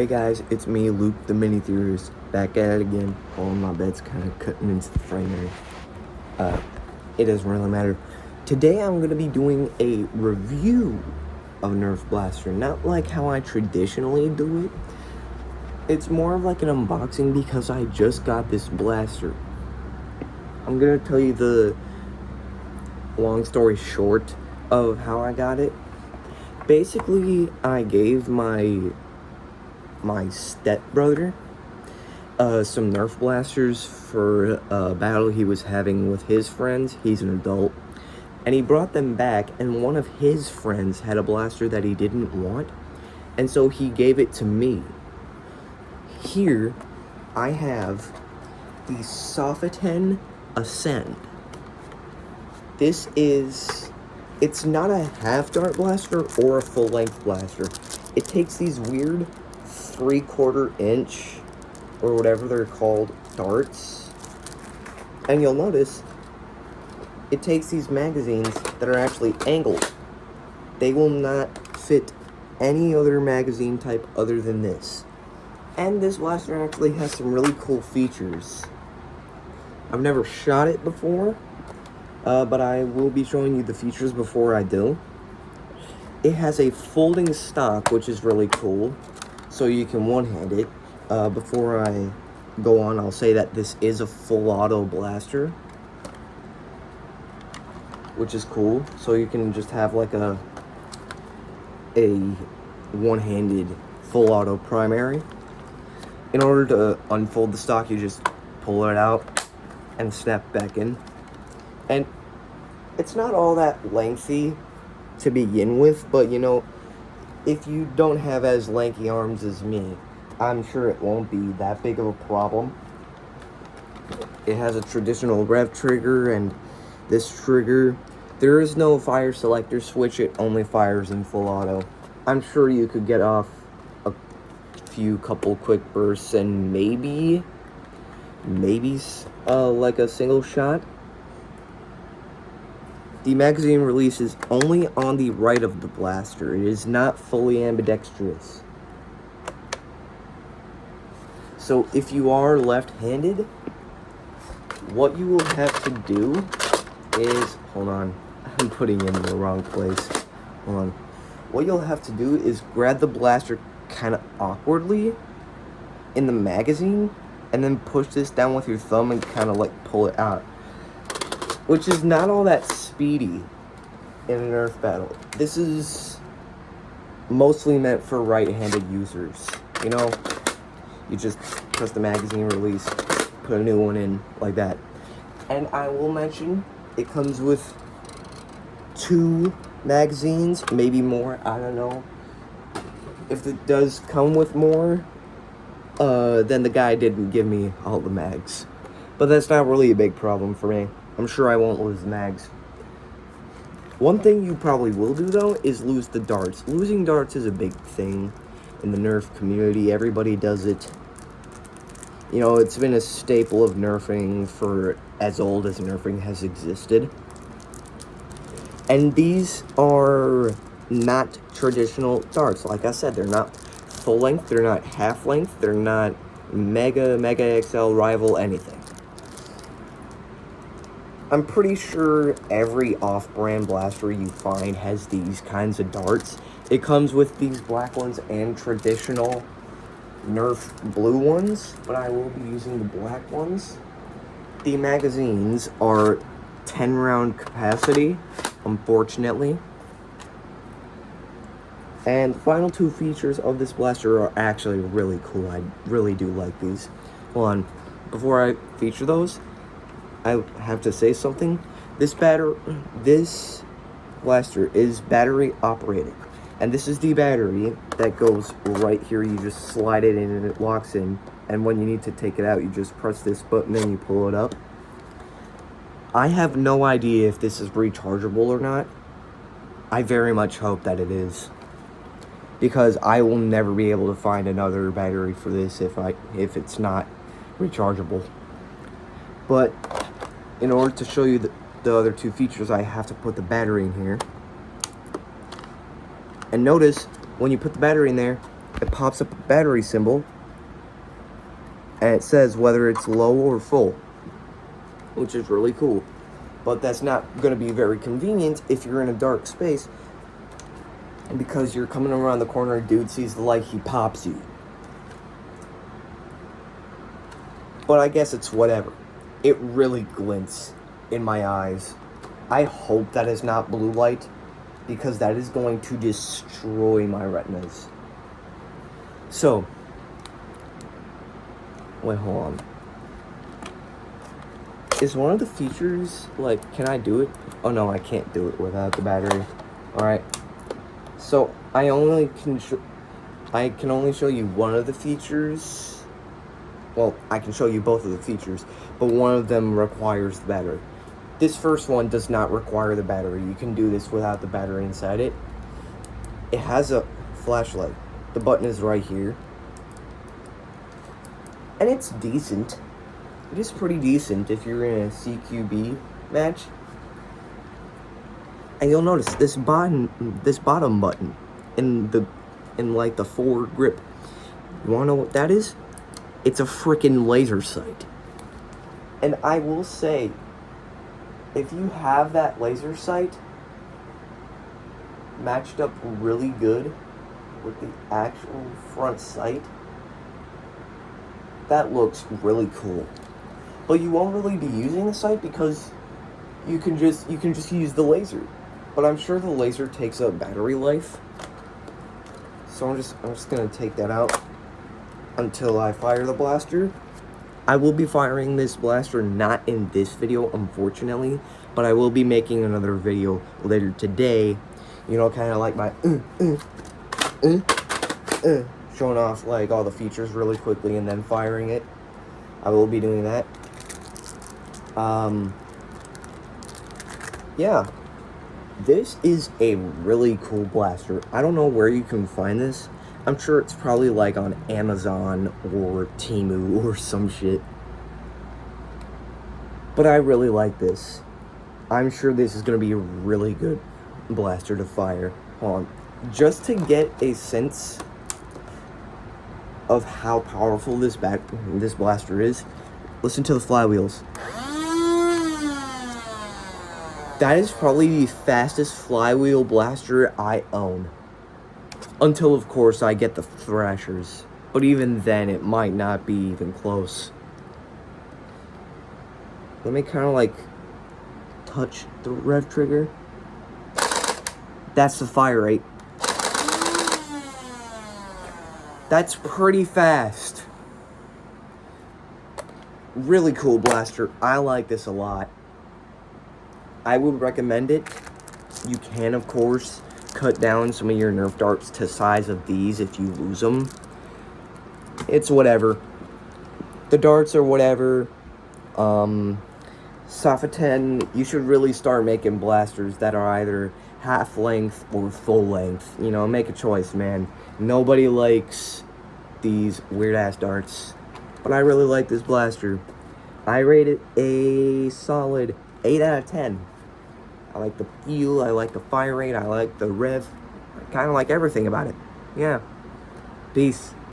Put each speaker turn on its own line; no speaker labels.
Hey guys, it's me, Luke, the mini theorist, back at it again. Oh, my bed's kind of cutting into the frame area. It doesn't really matter. Today I'm going to be doing a review of Nerf Blaster. Not like how I traditionally do it. It's more of like an unboxing because I just got this blaster. I'm going to tell you the long story short of how I got it. Basically, I gave my stepbrother some Nerf blasters for a battle he was having with his friends. He's an adult. And he brought them back, and one of his friends had a blaster that he didn't want, and so he gave it to me. Here, I have the SOFITEN Ascend. It's not a half-dart blaster or a full-length blaster. It takes these weird 3/4 inch or whatever they're called darts, and you'll notice it takes these magazines that are actually angled. They will not fit any other magazine type other than this. And this blaster actually has some really cool features. I've never shot it before, but I will be showing you the features before I do. It has a folding stock, which is really cool, so you can one-hand it. Before I go on, I'll say that this is a full auto blaster, which is cool. So you can just have like a one-handed full auto primary. In order to unfold the stock, you just pull it out and snap back in. And it's not all that lengthy to begin with, but you know, if you don't have as lanky arms as me, I'm sure it won't be that big of a problem. It has a traditional rev trigger, and this trigger, there is no fire selector switch. It only fires in full auto. I'm sure you could get off a couple quick bursts and maybe like a single shot. The magazine release is only on the right of the blaster. It is not fully ambidextrous. So if you are left-handed, what you will have to do is, hold on, I'm putting it in the wrong place. Hold on. What you'll have to do is grab the blaster kind of awkwardly in the magazine, and then push this down with your thumb and kind of like pull it out, which is not all that speedy in a Nerf battle. This is mostly meant for right-handed users. You know, you just press the magazine release, put a new one in like that. And I will mention, it comes with 2 magazines, maybe more, I don't know. If it does come with more, then the guy didn't give me all the mags. But that's not really a big problem for me. I'm sure I won't lose the mags. One thing you probably will do, though, is lose the darts. Losing darts is a big thing in the Nerf community. Everybody does it. You know, it's been a staple of Nerfing for as old as Nerfing has existed. And these are not traditional darts. Like I said, they're not full length, they're not half length, they're not Mega XL, Rival, anything. I'm pretty sure every off-brand blaster you find has these kinds of darts. It comes with these black ones and traditional Nerf blue ones, but I will be using the black ones. The magazines are 10-round capacity, unfortunately. And the final 2 features of this blaster are actually really cool. I really do like these. Hold on. Before I feature those, I have to say something. This blaster is battery operated. And this is the battery that goes right here. You just slide it in and it locks in. And when you need to take it out, you just press this button and you pull it up. I have no idea if this is rechargeable or not. I very much hope that it is, because I will never be able to find another battery for this if it's not rechargeable. But in order to show you the other 2 features, I have to put the battery in here. And notice, when you put the battery in there, it pops up a battery symbol, and it says whether it's low or full, which is really cool. But that's not going to be very convenient if you're in a dark space, and because you're coming around the corner, a dude sees the light, he pops you. But I guess it's whatever. It really glints in my eyes. I hope that is not blue light, because that is going to destroy my retinas. So, wait, hold on. Is one of the features, like, can I do it? Oh no, I can't do it without the battery. Alright. So, I can only show you one of the features. Well, I can show you both of the features, but one of them requires the battery. This first one does not require the battery. You can do this without the battery inside it. It has a flashlight. The button is right here. And it's decent. It is pretty decent if you're in a CQB match. And you'll notice this bottom button in like the forward grip. You wanna know what that is? It's a freaking laser sight. And I will say, if you have that laser sight matched up really good with the actual front sight, that looks really cool. But you won't really be using the sight because you can just use the laser. But I'm sure the laser takes up battery life. So I'm just gonna take that out until I fire the blaster. I will be firing this blaster not in this video, unfortunately, but I will be making another video later today. You know, kind of like my showing off like all the features really quickly and then firing it. I will be doing that. Yeah. This is a really cool blaster. I don't know where you can find this. I'm sure it's probably like on Amazon or Temu or some shit. But I really like this. I'm sure this is going to be a really good blaster to fire. Hold on. Just to get a sense of how powerful this blaster is, listen to the flywheels. That is probably the fastest flywheel blaster I own. Until, of course, I get the thrashers. But even then, it might not be even close. Let me kind of like touch the rev trigger. That's the fire rate. That's pretty fast. Really cool blaster. I like this a lot. I would recommend it. You can, of course, cut down some of your Nerf darts to size of these if you lose them. It's whatever. The darts are whatever. SOFITEN, you should really start making blasters that are either half length or full length. You know, make a choice, man. Nobody likes these weird ass darts, but I really like this blaster. I rate it a solid 8 out of 10. I like the feel, I like the fire rate, I like the rev. I kind of like everything about it. Yeah. Peace.